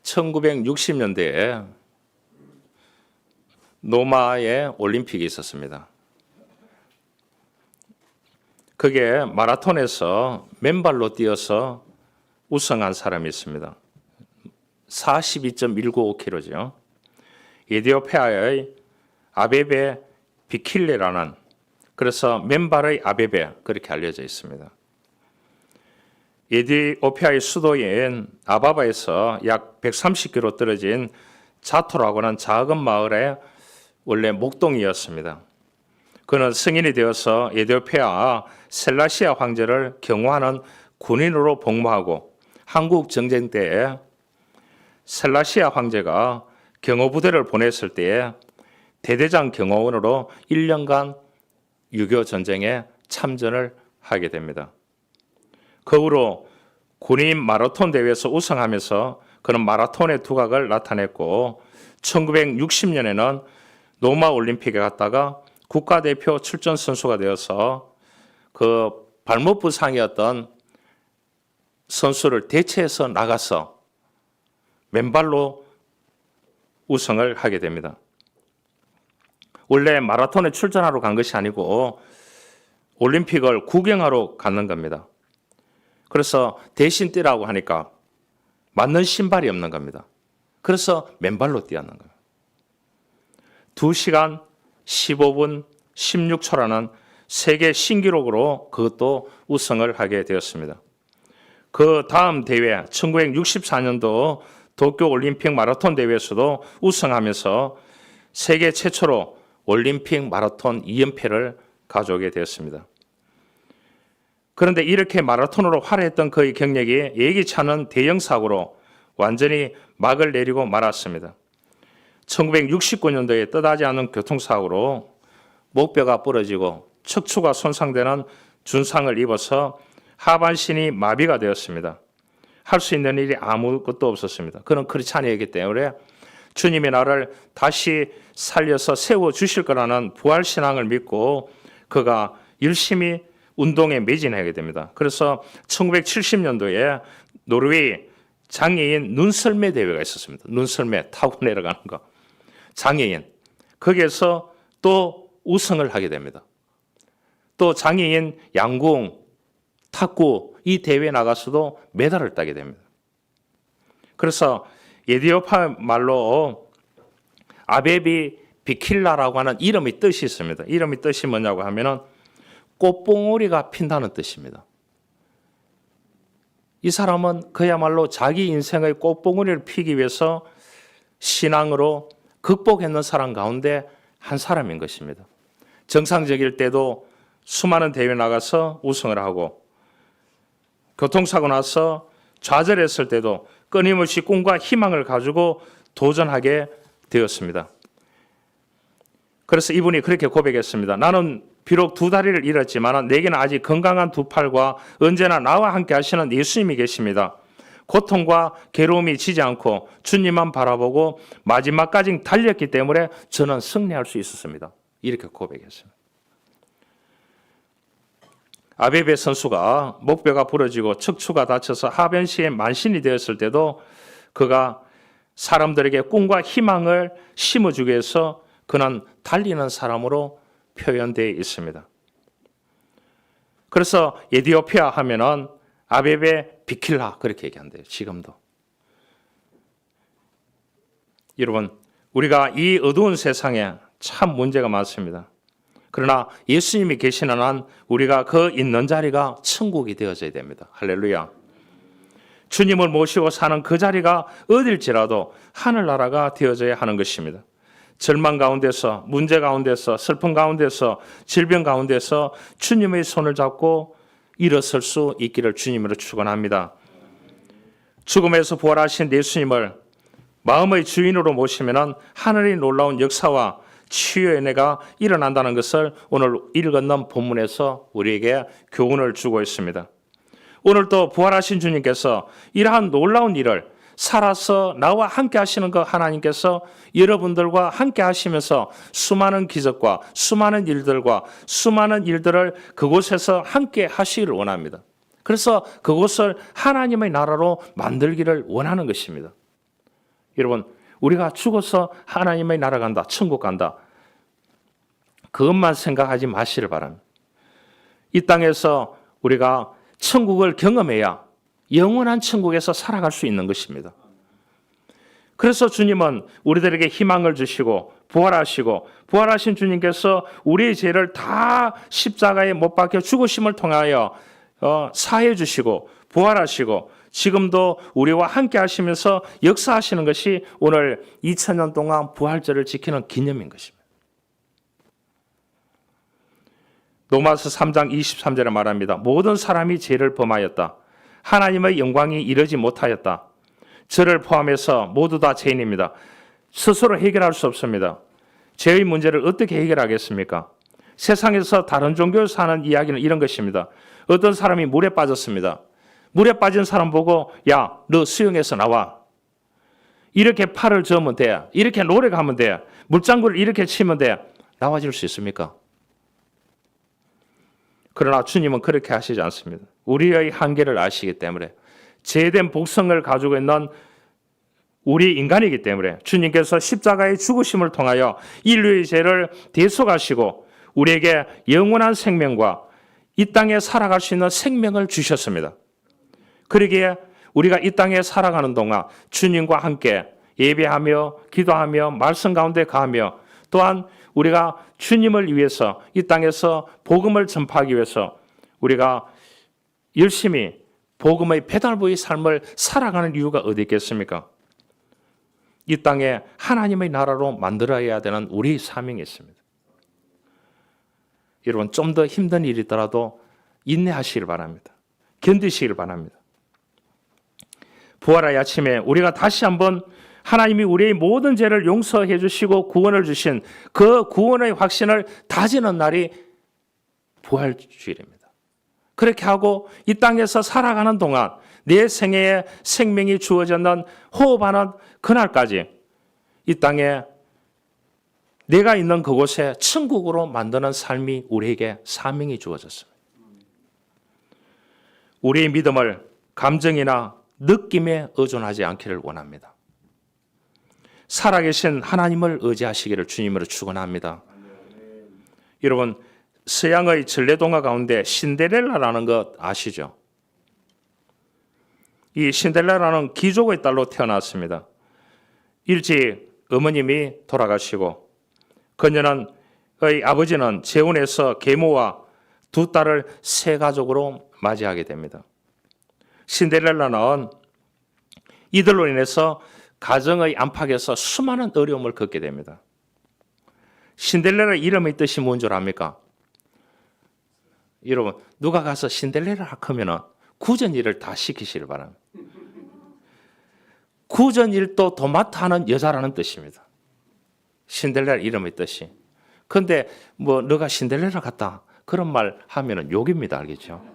1960년대에 로마에 올림픽이 있었습니다. 그게 마라톤에서 맨발로 뛰어서 우승한 사람이 있습니다. 42.195km죠. 에티오피아의 아베베 비킬레라는, 그래서 맨발의 아베베, 그렇게 알려져 있습니다. 에티오피아의 수도인 아바바에서 약 130km 떨어진 자토라고 하는 작은 마을의 원래 목동이었습니다. 그는 성인이 되어서 에티오피아 셀라시아 황제를 경호하는 군인으로 복무하고, 한국 전쟁 때에 셀라시아 황제가 경호부대를 보냈을 때에 대대장 경호원으로 1년간 6.25 전쟁에 참전을 하게 됩니다. 그 후로 군인 마라톤 대회에서 우승하면서 그는 마라톤의 두각을 나타냈고, 1960년에는 로마 올림픽에 갔다가 국가대표 출전 선수가 되어서 그 발목 부상이었던 선수를 대체해서 나가서 맨발로 우승을 하게 됩니다. 원래 마라톤에 출전하러 간 것이 아니고 올림픽을 구경하러 갔는 겁니다. 그래서 대신 뛰라고 하니까 맞는 신발이 없는 겁니다. 그래서 맨발로 뛰었는 거예요. 2시간 15분 16초라는 세계 신기록으로 그것도 우승을 하게 되었습니다. 그 다음 대회 1964년도 도쿄올림픽 마라톤 대회에서도 우승하면서 세계 최초로 올림픽 마라톤 2연패를 가져오게 되었습니다. 그런데 이렇게 마라톤으로 활약했던 그의 경력이 예기치 않은 대형 사고로 완전히 막을 내리고 말았습니다. 1969년도에 뜻하지 않은 교통사고로 목뼈가 부러지고 척추가 손상되는 준상을 입어서 하반신이 마비가 되었습니다. 할 수 있는 일이 아무것도 없었습니다. 그는 크리스찬이었기 때문에 주님이 나를 다시 살려서 세워주실 거라는 부활신앙을 믿고 그가 열심히 운동에 매진하게 됩니다. 그래서 1970년도에 노르웨이 장애인 눈썰매 대회가 있었습니다. 눈썰매 타고 내려가는 거. 장애인. 거기에서 또 우승을 하게 됩니다. 또 장애인 양궁, 탁구 이 대회에 나가서도 메달을 따게 됩니다. 그래서 에티오피아 말로 아베비 비킬라라고 하는 이름의 뜻이 있습니다. 이름의 뜻이 뭐냐고 하면은 꽃봉오리가 핀다는 뜻입니다. 이 사람은 그야말로 자기 인생의 꽃봉오리를 피기 위해서 신앙으로 극복했는 사람 가운데 한 사람인 것입니다. 정상적일 때도 수많은 대회에 나가서 우승을 하고, 교통사고 나서 좌절했을 때도 끊임없이 꿈과 희망을 가지고 도전하게 되었습니다. 그래서 이분이 그렇게 고백했습니다. 나는 비록 두 다리를 잃었지만 내게는 아직 건강한 두 팔과 언제나 나와 함께 하시는 예수님이 계십니다. 고통과 괴로움이 지지 않고 주님만 바라보고 마지막까지 달렸기 때문에 저는 승리할 수 있었습니다. 이렇게 고백했습니다. 아베베 선수가 목뼈가 부러지고 척추가 다쳐서 하변시에 만신이 되었을 때도 그가 사람들에게 꿈과 희망을 심어주기 위해서 그는 달리는 사람으로 표현되어 있습니다. 그래서 에티오피아 하면은 아베베 비킬라 그렇게 얘기한대요. 지금도. 여러분, 우리가 이 어두운 세상에 참 문제가 많습니다. 그러나 예수님이 계시는 한 우리가 그 있는 자리가 천국이 되어져야 됩니다. 할렐루야. 주님을 모시고 사는 그 자리가 어딜지라도 하늘나라가 되어져야 하는 것입니다. 절망 가운데서, 문제 가운데서, 슬픔 가운데서, 질병 가운데서 주님의 손을 잡고 일어설 수 있기를 주님으로 축원합니다. 죽음에서 부활하신 예수님을 마음의 주인으로 모시면 하늘의 놀라운 역사와 치유의 은혜가 일어난다는 것을 오늘 읽었는 본문에서 우리에게 교훈을 주고 있습니다. 오늘 또 부활하신 주님께서 이러한 놀라운 일을 살아서 나와 함께 하시는 그 하나님께서 여러분들과 함께 하시면서 수많은 기적과 수많은 일들을 그곳에서 함께 하시기를 원합니다. 그래서 그곳을 하나님의 나라로 만들기를 원하는 것입니다. 여러분, 우리가 죽어서 하나님의 나라 간다, 천국 간다. 그것만 생각하지 마시길 바랍니다. 이 땅에서 우리가 천국을 경험해야 영원한 천국에서 살아갈 수 있는 것입니다. 그래서 주님은 우리들에게 희망을 주시고 부활하시고, 부활하신 주님께서 우리의 죄를 다 십자가에 못 박혀 죽으심을 통하여 사해 주시고 부활하시고, 지금도 우리와 함께 하시면서 역사하시는 것이 오늘 2000년 동안 부활절을 지키는 기념인 것입니다. 로마서 3장 23절에 말합니다. 모든 사람이 죄를 범하였다. 하나님의 영광이 이르지 못하였다. 저를 포함해서 모두 다 죄인입니다. 스스로 해결할 수 없습니다. 죄의 문제를 어떻게 해결하겠습니까? 세상에서 다른 종교에서 하는 이야기는 이런 것입니다. 어떤 사람이 물에 빠졌습니다. 물에 빠진 사람 보고, 야, 너 수영해서 나와. 이렇게 팔을 저으면 돼. 이렇게 노력하면 돼. 물장구를 이렇게 치면 돼. 나와줄 수 있습니까? 그러나 주님은 그렇게 하시지 않습니다. 우리의 한계를 아시기 때문에, 죄된 복성을 가지고 있는 우리 인간이기 때문에 주님께서 십자가의 죽으심을 통하여 인류의 죄를 대속하시고 우리에게 영원한 생명과 이 땅에 살아갈 수 있는 생명을 주셨습니다. 그러기에 우리가 이 땅에 살아가는 동안 주님과 함께 예배하며 기도하며 말씀 가운데 가며, 또한 우리가 주님을 위해서 이 땅에서 복음을 전파하기 위해서 우리가 열심히 복음의 배달부의 삶을 살아가는 이유가 어디 있겠습니까? 이 땅에 하나님의 나라로 만들어야 되는 우리의 사명이 있습니다. 여러분, 좀 더 힘든 일이 있더라도 인내하시길 바랍니다. 견디시길 바랍니다. 부활의 아침에 우리가 다시 한번 하나님이 우리의 모든 죄를 용서해 주시고 구원을 주신 그 구원의 확신을 다지는 날이 부활주일입니다. 그렇게 하고 이 땅에서 살아가는 동안 내 생애에 생명이 주어졌는 호흡하는 그날까지 이 땅에 내가 있는 그곳에 천국으로 만드는 삶이 우리에게 사명이 주어졌습니다. 우리의 믿음을 감정이나 느낌에 의존하지 않기를 원합니다. 살아계신 하나님을 의지하시기를 주님으로 축원합니다. 여러분, 서양의 전래동화 가운데 신데렐라라는 것 아시죠? 이 신데렐라는 귀족의 딸로 태어났습니다. 일찍 어머님이 돌아가시고 그녀는 아버지는 재혼해서 계모와 두 딸을 세 가족으로 맞이하게 됩니다. 신데렐라는 이들로 인해서 가정의 안팎에서 수많은 어려움을 겪게 됩니다. 신데렐라 이름의 뜻이 뭔 줄 압니까? 여러분, 누가 가서 신데렐라 하면은 구전일을 다 시키시길 바랍니다. 구전일도 도맡아 하는 여자라는 뜻입니다. 신데렐라 이름의 뜻이. 근데 뭐 너가 신데렐라 같다 그런 말 하면은 욕입니다. 알겠죠?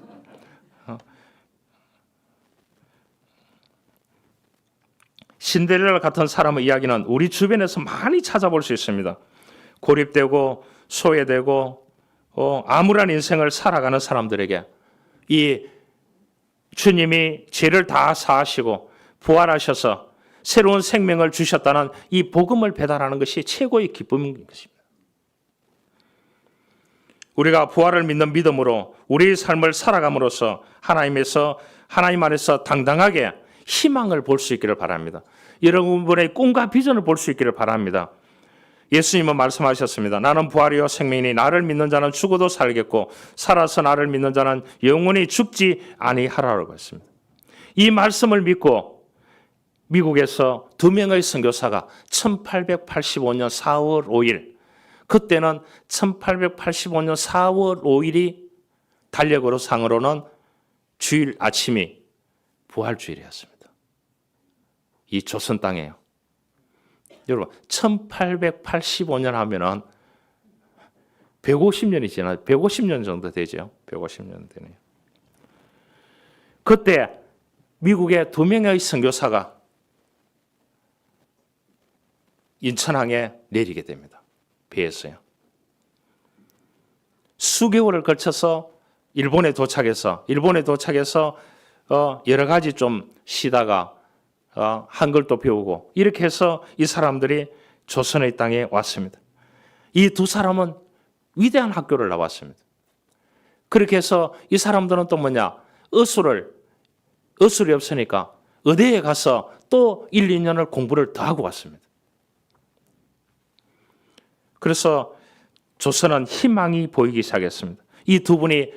신데렐라 같은 사람의 이야기는 우리 주변에서 많이 찾아볼 수 있습니다. 고립되고 소외되고 암울한 인생을 살아가는 사람들에게 이 주님이 죄를 다 사하시고 부활하셔서 새로운 생명을 주셨다는 이 복음을 배달하는 것이 최고의 기쁨인 것입니다. 우리가 부활을 믿는 믿음으로 우리의 삶을 살아감으로써 하나님 안에서 당당하게 희망을 볼 수 있기를 바랍니다. 여러분의 꿈과 비전을 볼 수 있기를 바랍니다. 예수님은 말씀하셨습니다. 나는 부활이요 생명이니 나를 믿는 자는 죽어도 살겠고 살아서 나를 믿는 자는 영원히 죽지 아니하라고 했습니다. 이 말씀을 믿고 미국에서 2명의 선교사가 1885년 4월 5일, 그때는 1885년 4월 5일이 달력으로 상으로는 주일 아침이 부활주일이었습니다. 이 조선 땅에요. 여러분, 1885년 하면은 150년이 지나요. 150년 정도 되죠. 150년 되네요. 그때 미국의 2명의 선교사가 인천항에 내리게 됩니다. 배에서요. 수개월을 걸쳐서 일본에 도착해서 여러 가지 좀 쉬다가 한글도 배우고 이렇게 해서 이 사람들이 조선의 땅에 왔습니다. 이 두 사람은 위대한 학교를 나왔습니다. 그렇게 해서 이 사람들은 또 뭐냐? 어술이 없으니까 의대에 가서 또 1, 2년을 공부를 더 하고 왔습니다. 그래서 조선은 희망이 보이기 시작했습니다. 이 두 분이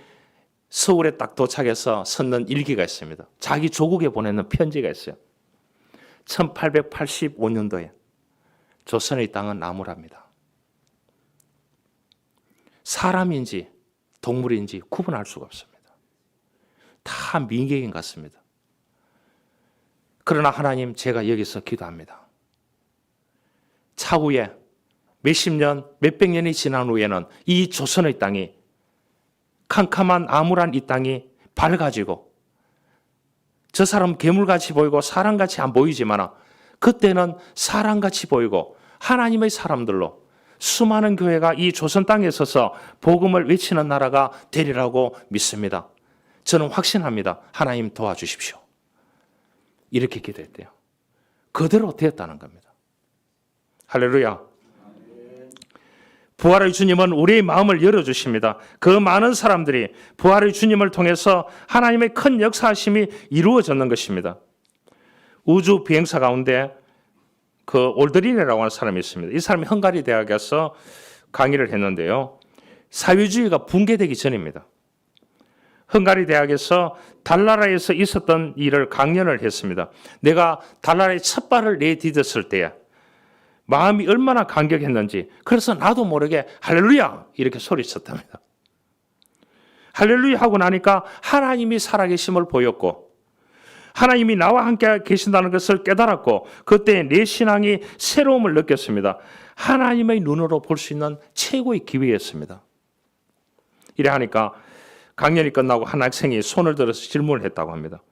서울에 딱 도착해서 썼는 일기가 있습니다. 자기 조국에 보내는 편지가 있어요. 1885년도에 조선의 땅은 나무랍니다. 사람인지 동물인지 구분할 수가 없습니다. 다 미개인 같습니다. 그러나 하나님, 제가 여기서 기도합니다. 차후에 몇십 년, 몇백 년이 지난 후에는 이 조선의 땅이, 캄캄한 암울한 이 땅이 밝아지고, 저 사람 괴물같이 보이고 사람같이 안 보이지만 그때는 사람같이 보이고 하나님의 사람들로 수많은 교회가 이 조선 땅에 서서 복음을 외치는 나라가 되리라고 믿습니다. 저는 확신합니다. 하나님 도와주십시오. 이렇게 기도했대요. 그대로 되었다는 겁니다. 할렐루야. 부활의 주님은 우리의 마음을 열어주십니다. 그 많은 사람들이 부활의 주님을 통해서 하나님의 큰 역사하심이 이루어졌는 것입니다. 우주 비행사 가운데 그 올드린이라고 하는 사람이 있습니다. 이 사람이 헝가리 대학에서 강의를 했는데요. 사회주의가 붕괴되기 전입니다. 헝가리 대학에서 달나라에서 있었던 일을 강연을 했습니다. 내가 달나라에 첫 발을 내디뎠을 때에 마음이 얼마나 감격했는지, 그래서 나도 모르게 할렐루야 이렇게 소리쳤답니다. 할렐루야 하고 나니까 하나님이 살아계심을 보였고 하나님이 나와 함께 계신다는 것을 깨달았고 그때 내 신앙이 새로움을 느꼈습니다. 하나님의 눈으로 볼 수 있는 최고의 기회였습니다. 이래 하니까 강연이 끝나고 한 학생이 손을 들어서 질문을 했다고 합니다.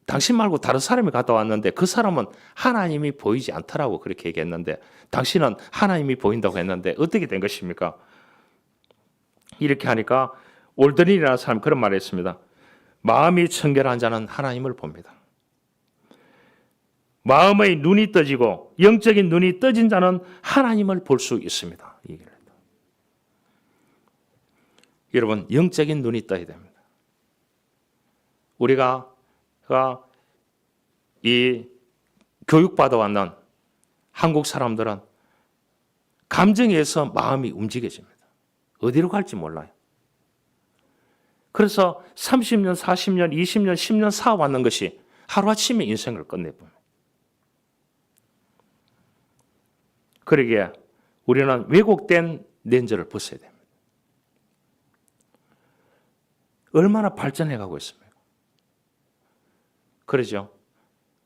당신 말고 다른 사람이 갔다 왔는데 그 사람은 하나님이 보이지 않더라고 그렇게 얘기했는데 당신은 하나님이 보인다고 했는데 어떻게 된 것입니까? 이렇게 하니까 올드린이라는 사람이 그런 말을 했습니다. 마음이 청결한 자는 하나님을 봅니다. 마음의 눈이 떠지고 영적인 눈이 떠진 자는 하나님을 볼 수 있습니다. 이 얘기를 했다. 여러분, 영적인 눈이 떠야 됩니다. 우리가 이 교육받아 왔는 한국 사람들은 감정에 의해서 마음이 움직여집니다. 어디로 갈지 몰라요. 그래서 30년, 40년, 20년, 10년 살아왔는 것이 하루아침에 인생을 끝내버려요. 그러기에 우리는 왜곡된 렌즈를 벗어야 됩니다. 얼마나 발전해가고 있습니까? 그러죠.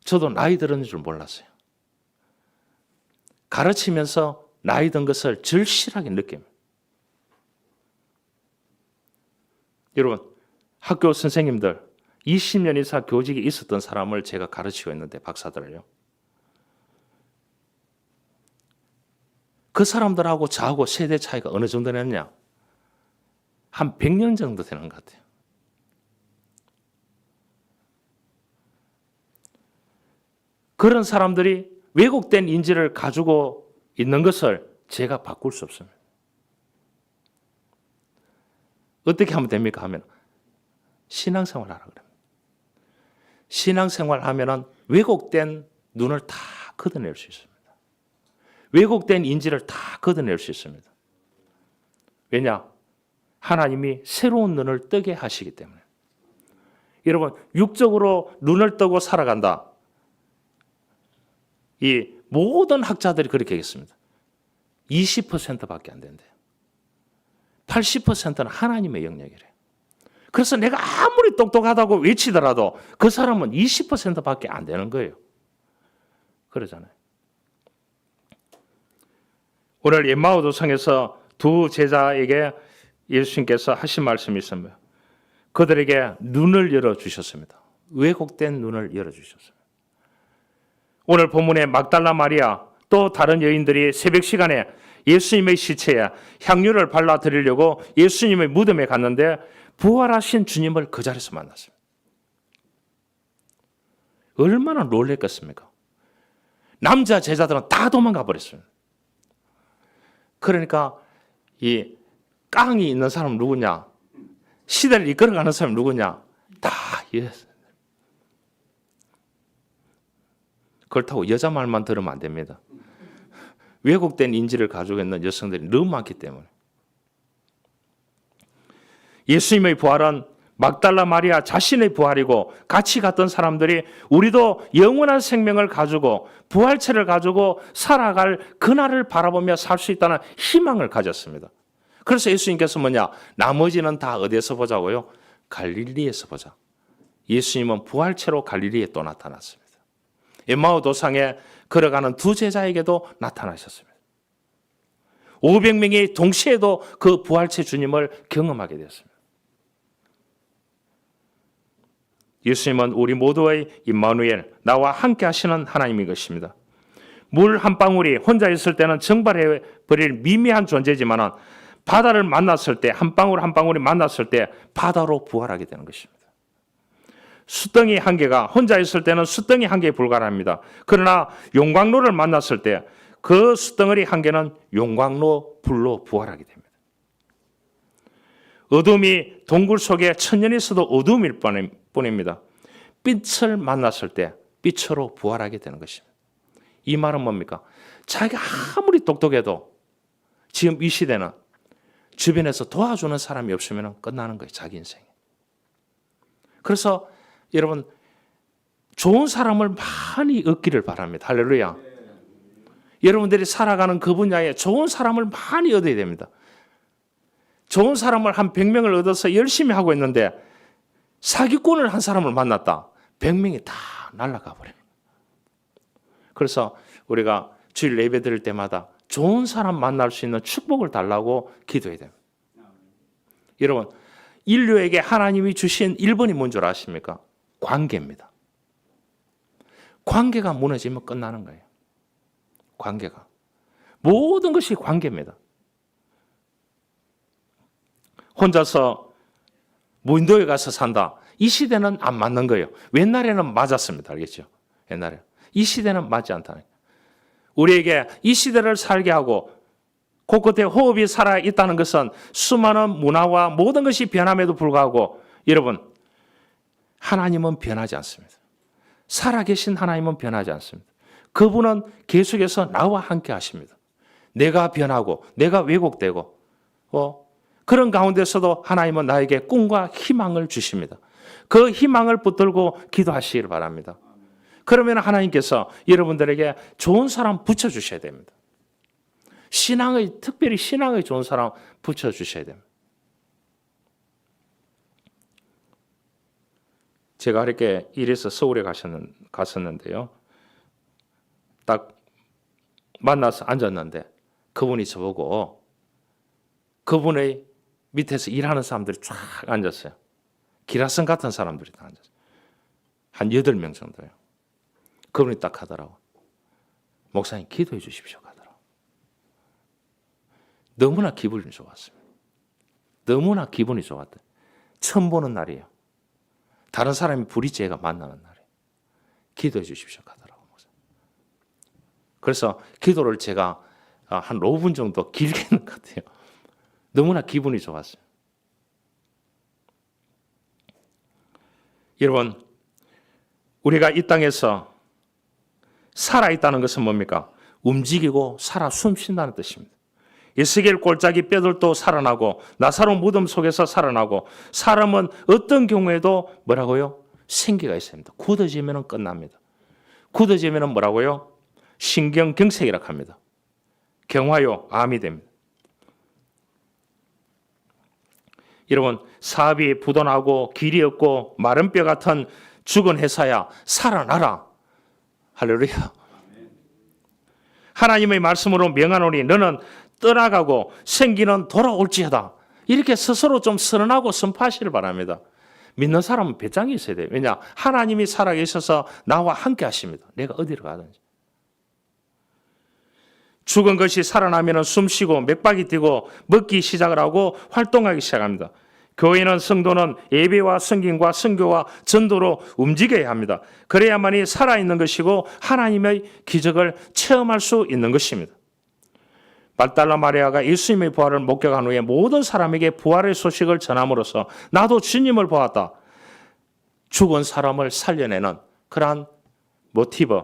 저도 나이 들은 줄 몰랐어요. 가르치면서 나이 든 것을 절실하게 느낍니다. 여러분, 학교 선생님들 20년 이상 교직에 있었던 사람을 제가 가르치고 있는데, 박사들을요. 그 사람들하고 저하고 세대 차이가 어느 정도 되느냐? 한 100년 정도 되는 것 같아요. 그런 사람들이 왜곡된 인지를 가지고 있는 것을 제가 바꿀 수 없습니다. 어떻게 하면 됩니까? 하면 신앙생활 하라 그럽니다. 신앙생활 하면은 왜곡된 눈을 다 걷어낼 수 있습니다. 왜곡된 인지를 다 걷어낼 수 있습니다. 왜냐? 하나님이 새로운 눈을 뜨게 하시기 때문에. 여러분, 육적으로 눈을 뜨고 살아간다. 이 모든 학자들이 그렇게 하겠습니다. 20%밖에 안 된대요. 80%는 하나님의 영역이래요. 그래서 내가 아무리 똑똑하다고 외치더라도 그 사람은 20%밖에 안 되는 거예요. 그러잖아요. 오늘 엠마오 도성에서 두 제자에게 예수님께서 하신 말씀이 있습니다. 그들에게 눈을 열어주셨습니다. 왜곡된 눈을 열어주셨습니다. 오늘 본문에 막달라 마리아 또 다른 여인들이 새벽 시간에 예수님의 시체에 향유를 발라드리려고 예수님의 무덤에 갔는데 부활하신 주님을 그 자리에서 만났습니다. 얼마나 놀랬겠습니까? 남자 제자들은 다 도망가 버렸습니다. 그러니까 이 깡이 있는 사람은 누구냐? 시대를 이끌어가는 사람이 누구냐? 다 예수. 그렇다고 여자 말만 들으면 안 됩니다. 왜곡된 인지를 가지고 있는 여성들이 너무 많기 때문에. 예수님의 부활은 막달라 마리아 자신의 부활이고 같이 갔던 사람들이 우리도 영원한 생명을 가지고 부활체를 가지고 살아갈 그날을 바라보며 살 수 있다는 희망을 가졌습니다. 그래서 예수님께서 뭐냐? 나머지는 다 어디에서 보자고요? 갈릴리에서 보자. 예수님은 부활체로 갈릴리에 또 나타났습니다. 엠마오 도상에 걸어가는 두 제자에게도 나타나셨습니다. 500명이 동시에도 그 부활체 주님을 경험하게 되었습니다. 예수님은 우리 모두의 임마누엘, 나와 함께 하시는 하나님인 것입니다. 물 한 방울이 혼자 있을 때는 증발해버릴 미미한 존재지만 바다를 만났을 때, 한 방울 한 방울이 만났을 때 바다로 부활하게 되는 것입니다. 숫덩이 한 개가 혼자 있을 때는 숫덩이 한 개에 불과합니다. 그러나 용광로를 만났을 때 그 숫덩어리 한 개는 용광로 불로 부활하게 됩니다. 어둠이 동굴 속에 천년이 있어도 어둠일 뿐입니다. 빛을 만났을 때 빛으로 부활하게 되는 것입니다. 이 말은 뭡니까? 자기가 아무리 똑똑해도 지금 이 시대는 주변에서 도와주는 사람이 없으면 끝나는 거예요. 자기 인생에. 그래서 여러분 좋은 사람을 많이 얻기를 바랍니다. 할렐루야. 여러분들이 살아가는 그 분야에 좋은 사람을 많이 얻어야 됩니다. 좋은 사람을 한 100명을 얻어서 열심히 하고 있는데 사기꾼을 한 사람을 만났다. 100명이 다 날아가 버려요. 그래서 우리가 주일 예배 드릴 때마다 좋은 사람 만날 수 있는 축복을 달라고 기도해야 됩니다. 여러분, 인류에게 하나님이 주신 1번이 뭔 줄 아십니까? 관계입니다. 관계가 무너지면 끝나는 거예요. 관계가. 모든 것이 관계입니다. 혼자서 무인도에 가서 산다. 이 시대는 안 맞는 거예요. 옛날에는 맞았습니다. 알겠죠? 옛날에. 이 시대는 맞지 않다. 우리에게 이 시대를 살게 하고 곳곳에 호흡이 살아있다는 것은 수많은 문화와 모든 것이 변함에도 불구하고 여러분, 하나님은 변하지 않습니다. 살아계신 하나님은 변하지 않습니다. 그분은 계속해서 나와 함께 하십니다. 내가 변하고 내가 왜곡되고 그런 가운데서도 하나님은 나에게 꿈과 희망을 주십니다. 그 희망을 붙들고 기도하시길 바랍니다. 그러면 하나님께서 여러분들에게 좋은 사람 붙여주셔야 됩니다. 특별히 신앙의 좋은 사람 붙여주셔야 됩니다. 제가 이렇게 일해서 서울에 갔었는데요. 딱 만나서 앉았는데 그분이 저보고 그분의 밑에서 일하는 사람들이 쫙 앉았어요. 기라성 같은 사람들이 다 앉았어요. 한 8명 정도예요. 그분이 딱 하더라고. 목사님 기도해 주십시오 하더라고. 너무나 기분이 좋았습니다. 너무나 기분이 좋았대. 처음 보는 날이에요. 다른 사람이 불의죄가 만나는 날이에요. 기도해 주십시오 하더라고. 그래서 기도를 제가 한 5분 정도 길게 했는 것 같아요. 너무나 기분이 좋았어요. 여러분, 우리가 이 땅에서 살아있다는 것은 뭡니까? 움직이고 살아 숨쉰다는 뜻입니다. 에스겔 골짜기 뼈들도 살아나고 나사로 무덤 속에서 살아나고 사람은 어떤 경우에도 뭐라고요? 생기가 있습니다. 굳어지면 끝납니다. 굳어지면 뭐라고요? 신경경색이라고 합니다. 경화요, 암이 됩니다. 여러분, 사업이 부도나고 길이 없고 마른 뼈 같은 죽은 회사야 살아나라. 할렐루야. 하나님의 말씀으로 명하노니 너는 떠나가고 생기는 돌아올지어다. 이렇게 스스로 좀 선언하고 선포하시길 바랍니다. 믿는 사람은 배짱이 있어야 돼요. 왜냐? 하나님이 살아계셔서 나와 함께 하십니다. 내가 어디로 가든지. 죽은 것이 살아나면 숨쉬고 맥박이 뛰고 먹기 시작을 하고 활동하기 시작합니다. 교회는 성도는 예배와 성김과 선교와 전도로 움직여야 합니다. 그래야만이 살아있는 것이고 하나님의 기적을 체험할 수 있는 것입니다. 막달라 마리아가 예수님의 부활을 목격한 후에 모든 사람에게 부활의 소식을 전함으로써 나도 주님을 보았다. 죽은 사람을 살려내는 그러한 모티브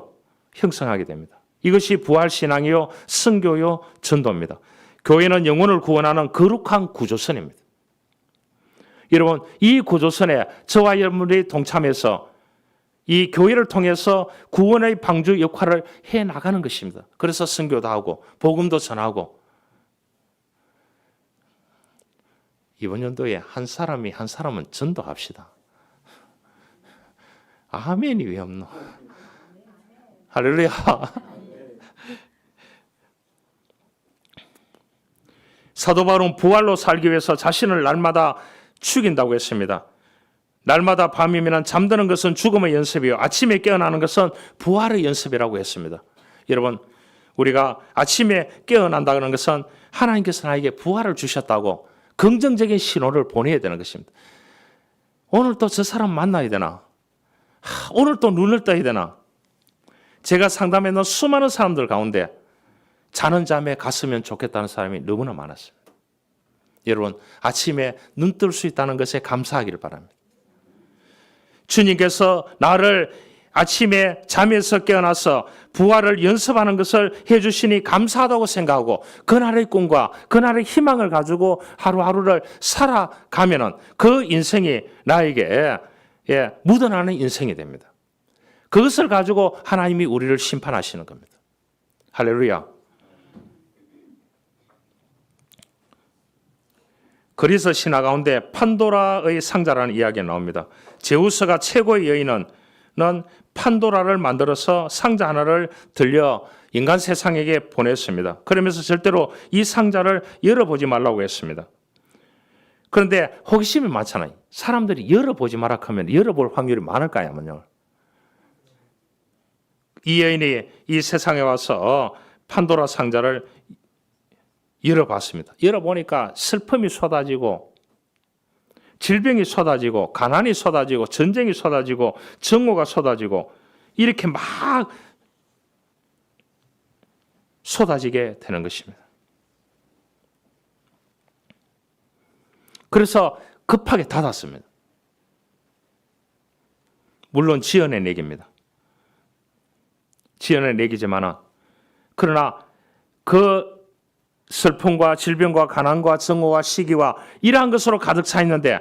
형성하게 됩니다. 이것이 부활신앙이요 선교요 전도입니다. 교회는 영혼을 구원하는 거룩한 구조선입니다. 여러분, 이 구조선에 저와 여러분들이 동참해서 이 교회를 통해서 구원의 방주 역할을 해나가는 것입니다. 그래서 선교도 하고 복음도 전하고 이번 연도에 한 사람은 전도합시다. 아멘이 왜 없노? 할렐루야. 사도 바울은 부활로 살기 위해서 자신을 날마다 죽인다고 했습니다. 날마다 밤이면 잠드는 것은 죽음의 연습이요 아침에 깨어나는 것은 부활의 연습이라고 했습니다. 여러분, 우리가 아침에 깨어난다는 것은 하나님께서 나에게 부활을 주셨다고 긍정적인 신호를 보내야 되는 것입니다. 오늘 또 저 사람 만나야 되나? 오늘 또 눈을 떠야 되나? 제가 상담했는 수많은 사람들 가운데 자는 잠에 갔으면 좋겠다는 사람이 너무나 많았습니다. 여러분, 아침에 눈 뜰 수 있다는 것에 감사하기를 바랍니다. 주님께서 나를 아침에 잠에서 깨어나서 부활을 연습하는 것을 해주시니 감사하다고 생각하고 그날의 꿈과 그날의 희망을 가지고 하루하루를 살아가면은 그 인생이 나에게 묻어나는 인생이 됩니다. 그것을 가지고 하나님이 우리를 심판하시는 겁니다. 할렐루야. 그리스 신화 가운데 판도라의 상자라는 이야기가 나옵니다. 제우스가 최고의 여인은 판도라를 만들어서 상자 하나를 들려 인간 세상에게 보냈습니다. 그러면서 절대로 이 상자를 열어보지 말라고 했습니다. 그런데 호기심이 많잖아요. 사람들이 열어보지 마라 하면 열어볼 확률이 많을까요? 이 여인이 이 세상에 와서 판도라 상자를 열어봤습니다. 열어보니까 슬픔이 쏟아지고 질병이 쏟아지고 가난이 쏟아지고 전쟁이 쏟아지고 정오가 쏟아지고 이렇게 막 쏟아지게 되는 것입니다. 그래서 급하게 닫았습니다. 물론 지연의 얘기입니다. 지연의 얘기지만 그러나 그 슬픔과 질병과 가난과 정오와 시기와 이러한 것으로 가득 차 있는데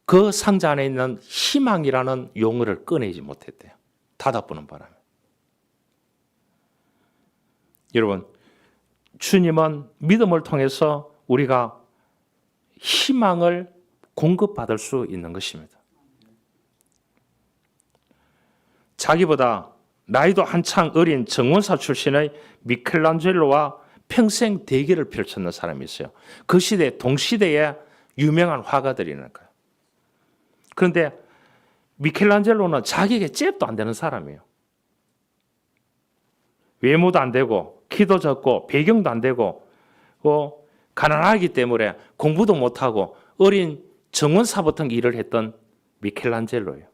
그 상자 안에 있는 희망이라는 용어를 꺼내지 못했대요. 닫아보는 바람에. 여러분, 주님은 믿음을 통해서 우리가 희망을 공급받을 수 있는 것입니다. 자기보다 나이도 한창 어린 정원사 출신의 미켈란젤로와 평생 대결을 펼쳤는 사람이 있어요. 그 시대 동시대에 유명한 화가들이니까요. 그런데 미켈란젤로는 자기에게 잽도 안 되는 사람이에요. 외모도 안 되고 키도 적고 배경도 안 되고 가난하기 때문에 공부도 못하고 어린 정원사 같은 일을 했던 미켈란젤로예요.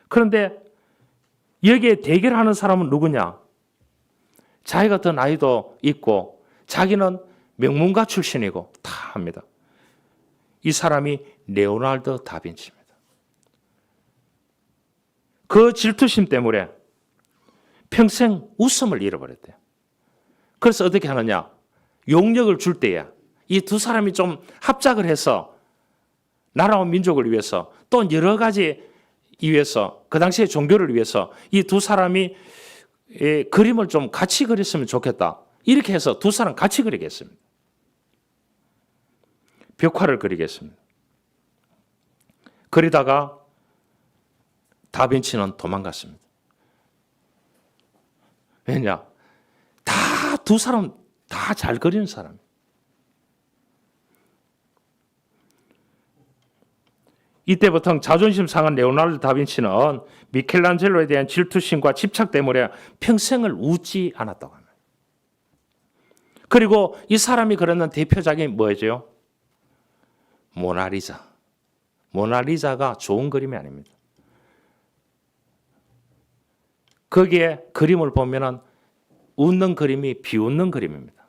그런데 여기에 대결하는 사람은 누구냐? 자기가 더 나이도 있고 자기는 명문가 출신이고 다 합니다. 이 사람이 레오나르도 다빈치입니다. 그 질투심 때문에 평생 웃음을 잃어버렸대요. 그래서 어떻게 하느냐? 용력을 줄 때에 이 두 사람이 좀 합작을 해서 나라와 민족을 위해서 또 여러 가지 위해서 그 당시에 종교를 위해서 이 두 사람이 그림을 좀 같이 그렸으면 좋겠다. 이렇게 해서 두 사람 같이 그리겠습니다. 벽화를 그리겠습니다. 그리다가 다빈치는 도망갔습니다. 왜냐? 두 사람 다 잘 그리는 사람. 이때부터 자존심 상한 레오나르도 다빈치는 미켈란젤로에 대한 질투심과 집착 때문에 평생을 웃지 않았다고 합니다. 그리고 이 사람이 그렸는 대표작이 뭐죠? 모나리자. 모나리자가 좋은 그림이 아닙니다. 거기에 그림을 보면은 웃는 그림이 비웃는 그림입니다.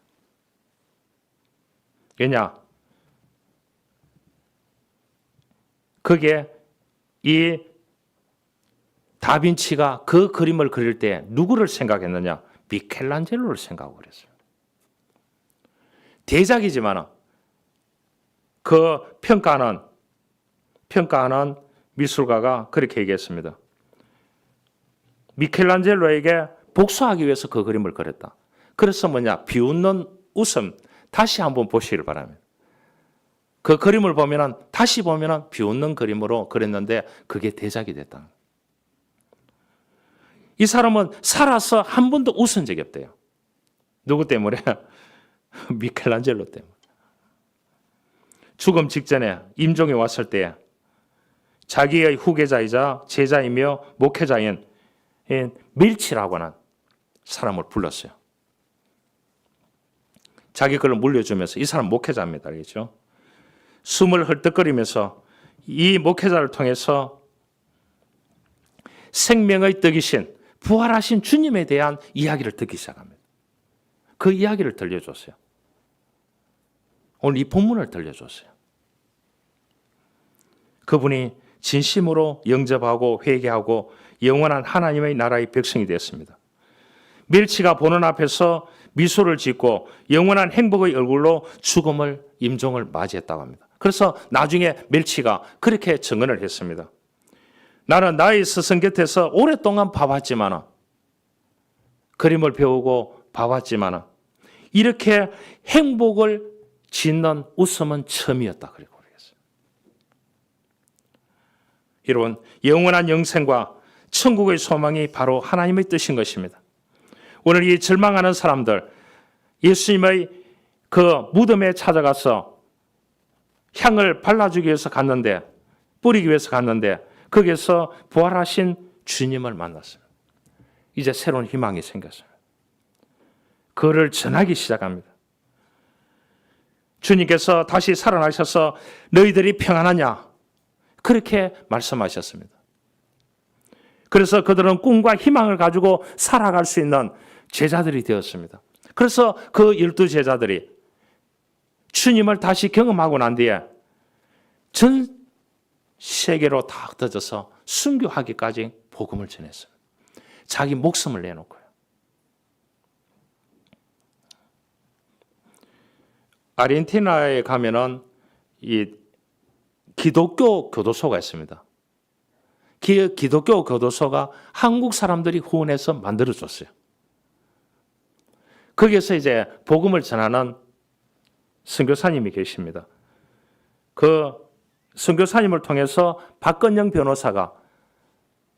왜냐? 거기에 이 다빈치가 그 그림을 그릴 때 누구를 생각했느냐? 미켈란젤로를 생각하고 그랬어요. 대작이지만 그 평가하는 미술가가 그렇게 얘기했습니다. 미켈란젤로에게 복수하기 위해서 그 그림을 그렸다. 그래서 뭐냐? 비웃는 웃음 다시 한번 보시길 바랍니다. 그 그림을 보면은 다시 보면은 비웃는 그림으로 그렸는데 그게 대작이 됐다. 이 사람은 살아서 한 번도 웃은 적이 없대요. 누구 때문에? 미켈란젤로 때문에. 죽음 직전에 임종이 왔을 때 자기의 후계자이자 제자이며 목회자인 밀치라고 하는 사람을 불렀어요. 자기 글을 물려주면서 이 사람 목회자입니다. 알겠죠? 숨을 헐떡거리면서 이 목회자를 통해서 생명의 떡이신 부활하신 주님에 대한 이야기를 듣기 시작합니다. 그 이야기를 들려줬어요. 오늘 이 본문을 들려줬어요. 그분이 진심으로 영접하고 회개하고 영원한 하나님의 나라의 백성이 되었습니다. 밀치가 보는 앞에서 미소를 짓고 영원한 행복의 얼굴로 죽음을 임종을 맞이했다고 합니다. 그래서 나중에 밀치가 그렇게 증언을 했습니다. 나는 나의 스승 곁에서 오랫동안 봐왔지만 그림을 배우고 봐왔지만 이렇게 행복을 짓는 웃음은 처음이었다. 그리고 그랬어요. 여러분, 영원한 영생과 천국의 소망이 바로 하나님의 뜻인 것입니다. 오늘 이 절망하는 사람들, 예수님의 그 무덤에 찾아가서 향을 발라주기 위해서 갔는데, 뿌리기 위해서 갔는데, 거기에서 부활하신 주님을 만났습니다. 이제 새로운 희망이 생겼어요. 그를 전하기 시작합니다. 주님께서 다시 살아나셔서 너희들이 평안하냐? 그렇게 말씀하셨습니다. 그래서 그들은 꿈과 희망을 가지고 살아갈 수 있는 제자들이 되었습니다. 그래서 그 12 제자들이 주님을 다시 경험하고 난 뒤에 전 세계로 다 흩어져서 순교하기까지 복음을 전했습니다. 자기 목숨을 내놓고요. 아르헨티나에 가면은 이 기독교 교도소가 있습니다. 기독교 교도소가 한국 사람들이 후원해서 만들어줬어요. 거기에서 이제 복음을 전하는 선교사님이 계십니다. 그 선교사님을 통해서 박건영 변호사가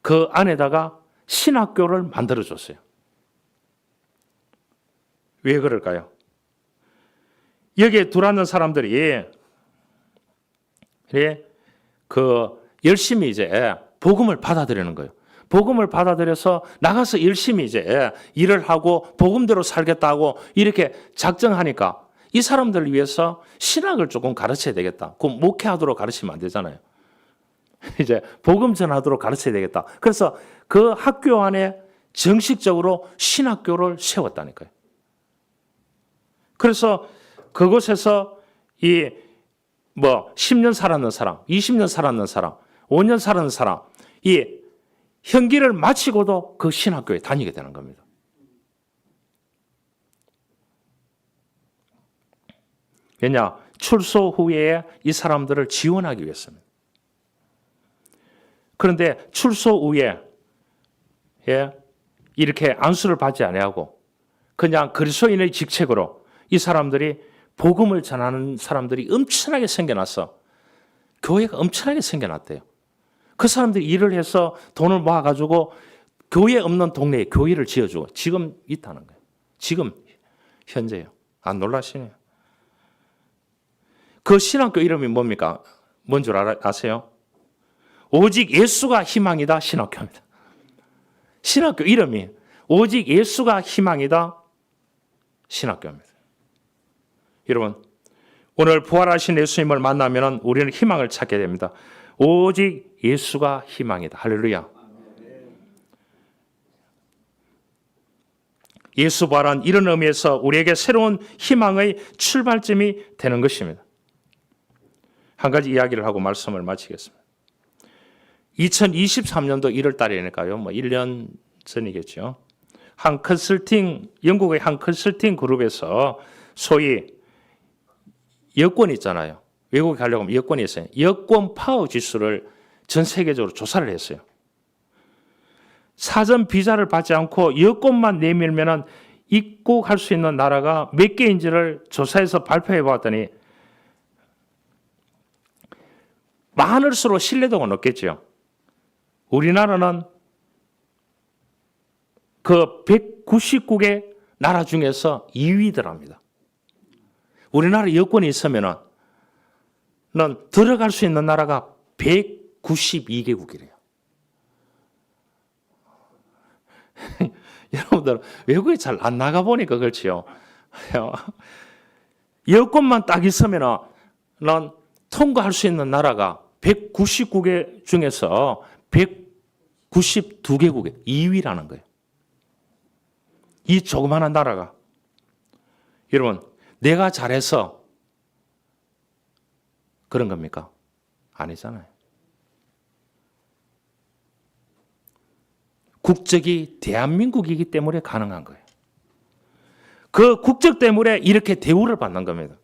그 안에다가 신학교를 만들어줬어요. 왜 그럴까요? 여기에 들어왔는 사람들이 열심히 이제 복음을 받아들이는 거예요. 복음을 받아들여서 나가서 열심히 이제 일을 하고 복음대로 살겠다고 이렇게 작정하니까 이 사람들을 위해서 신학을 조금 가르쳐야 되겠다. 그 목회하도록 가르치면 안 되잖아요. 이제 복음 전하도록 가르쳐야 되겠다. 그래서 그 학교 안에 정식적으로 신학교를 세웠다니까요. 그래서 그곳에서 10년 살았는 사람, 20년 살았는 사람, 5년 살았는 사람, 이 형기를 마치고도 그 신학교에 다니게 되는 겁니다. 왜냐? 출소 후에 이 사람들을 지원하기 위해서입니다. 그런데 출소 후에 이렇게 안수를 받지 아니하고 그냥 그리스도인의 직책으로 이 사람들이 복음을 전하는 사람들이 엄청나게 생겨나서 교회가 엄청나게 생겨났대요. 그 사람들이 일을 해서 돈을 모아가지고 교회 없는 동네에 교회를 지어주고 지금 있다는 거예요. 지금 현재요. 안 놀라시네요. 그 신학교 이름이 뭡니까? 뭔 줄 아세요? 오직 예수가 희망이다 신학교입니다. 신학교 이름이 오직 예수가 희망이다 신학교입니다. 여러분, 오늘 부활하신 예수님을 만나면 우리는 희망을 찾게 됩니다. 오직 예수가 희망이다. 할렐루야. 예수 부활은 이런 의미에서 우리에게 새로운 희망의 출발점이 되는 것입니다. 한 가지 이야기를 하고 말씀을 마치겠습니다. 2023년도 1월 달이니까요. 1년 전이겠죠. 영국의 한 컨설팅 그룹에서 소위 여권 있잖아요. 외국에 가려고 하면 여권이 있어요. 여권 파워 지수를 전 세계적으로 조사를 했어요. 사전 비자를 받지 않고 여권만 내밀면 입국할 수 있는 나라가 몇 개인지를 조사해서 발표해 보았더니 많을수록 신뢰도가 높겠죠. 우리나라는 그 199개 나라 중에서 2위더랍니다. 우리나라 여권이 있으면은 들어갈 수 있는 나라가 192개국이래요. 여러분들 외국에 잘 안 나가 보니까 그렇지요. 여권만 딱 있으면은 통과할 수 있는 나라가 199개 중에서 192개국에 2위라는 거예요. 이 조그마한 나라가. 여러분, 내가 잘해서 그런 겁니까? 아니잖아요. 국적이 대한민국이기 때문에 가능한 거예요. 그 국적 때문에 이렇게 대우를 받는 겁니다.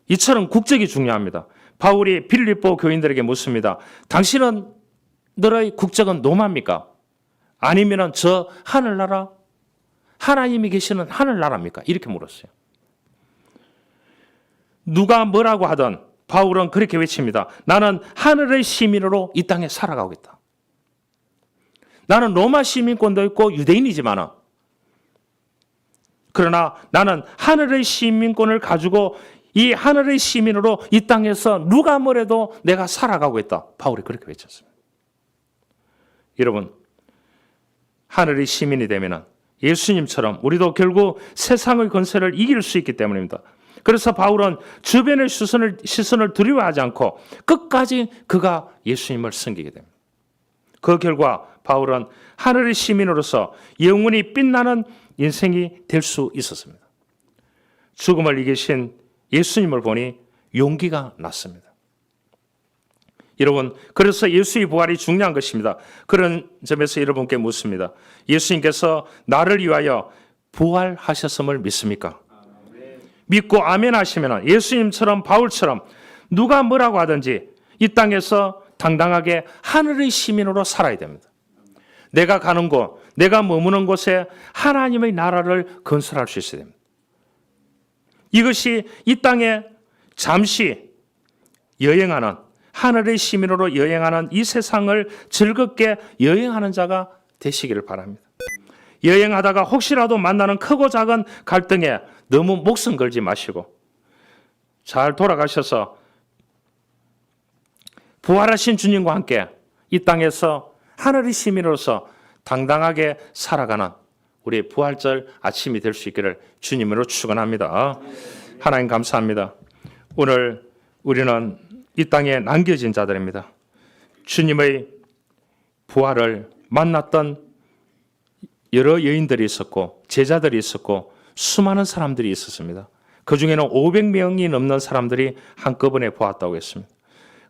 이처럼 국적이 중요합니다. 바울이 빌립보 교인들에게 묻습니다. 당신은 너의 국적은 로마입니까? 아니면 저 하늘나라? 하나님이 계시는 하늘나라입니까? 이렇게 물었어요. 누가 뭐라고 하든 바울은 그렇게 외칩니다. 나는 하늘의 시민으로 이 땅에 살아가고 있다. 나는 로마 시민권도 있고 유대인이지만 그러나 나는 하늘의 시민권을 가지고 이 하늘의 시민으로 이 땅에서 누가 뭐래도 내가 살아가고 있다. 바울이 그렇게 외쳤습니다. 여러분, 하늘의 시민이 되면 예수님처럼 우리도 결국 세상의 권세를 이길 수 있기 때문입니다. 그래서 바울은 주변의 시선을 두려워하지 않고 끝까지 그가 예수님을 섬기게 됩니다. 그 결과 바울은 하늘의 시민으로서 영원히 빛나는 인생이 될 수 있었습니다. 죽음을 이기신 예수님을 보니 용기가 났습니다. 여러분, 그래서 예수의 부활이 중요한 것입니다. 그런 점에서 여러분께 묻습니다. 예수님께서 나를 위하여 부활하셨음을 믿습니까? 믿고 아멘 하시면 예수님처럼 바울처럼 누가 뭐라고 하든지 이 땅에서 당당하게 하늘의 시민으로 살아야 됩니다. 내가 가는 곳, 내가 머무는 곳에 하나님의 나라를 건설할 수 있어야 됩니다. 이것이 이 땅에 잠시 여행하는 하늘의 시민으로 여행하는 이 세상을 즐겁게 여행하는 자가 되시기를 바랍니다. 여행하다가 혹시라도 만나는 크고 작은 갈등에 너무 목숨 걸지 마시고 잘 돌아가셔서 부활하신 주님과 함께 이 땅에서 하늘의 시민으로서 당당하게 살아가는 우리 부활절 아침이 될 수 있기를 주님으로 축원합니다. 하나님 감사합니다. 오늘 우리는 이 땅에 남겨진 자들입니다. 주님의 부활을 만났던 여러 여인들이 있었고 제자들이 있었고 수많은 사람들이 있었습니다. 그 중에는 500명이 넘는 사람들이 한꺼번에 보았다고 했습니다.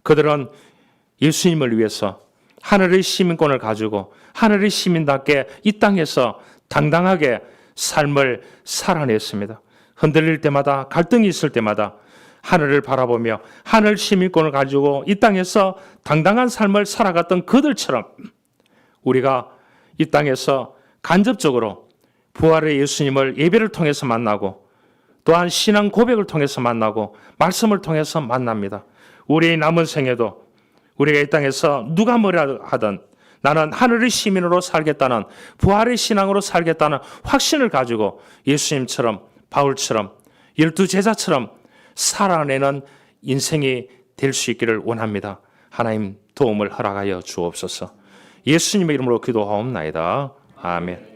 그들은 예수님을 위해서 하늘의 시민권을 가지고 하늘의 시민답게 이 땅에서 당당하게 삶을 살아냈습니다. 흔들릴 때마다 갈등이 있을 때마다 하늘을 바라보며 하늘 시민권을 가지고 이 땅에서 당당한 삶을 살아갔던 그들처럼 우리가 이 땅에서 간접적으로 부활의 예수님을 예배를 통해서 만나고 또한 신앙 고백을 통해서 만나고 말씀을 통해서 만납니다. 우리의 남은 생에도 우리가 이 땅에서 누가 뭐라 하든 나는 하늘의 시민으로 살겠다는 부활의 신앙으로 살겠다는 확신을 가지고 예수님처럼 바울처럼 12제자처럼 살아내는 인생이 될 수 있기를 원합니다. 하나님 도움을 허락하여 주옵소서. 예수님의 이름으로 기도하옵나이다. 아멘.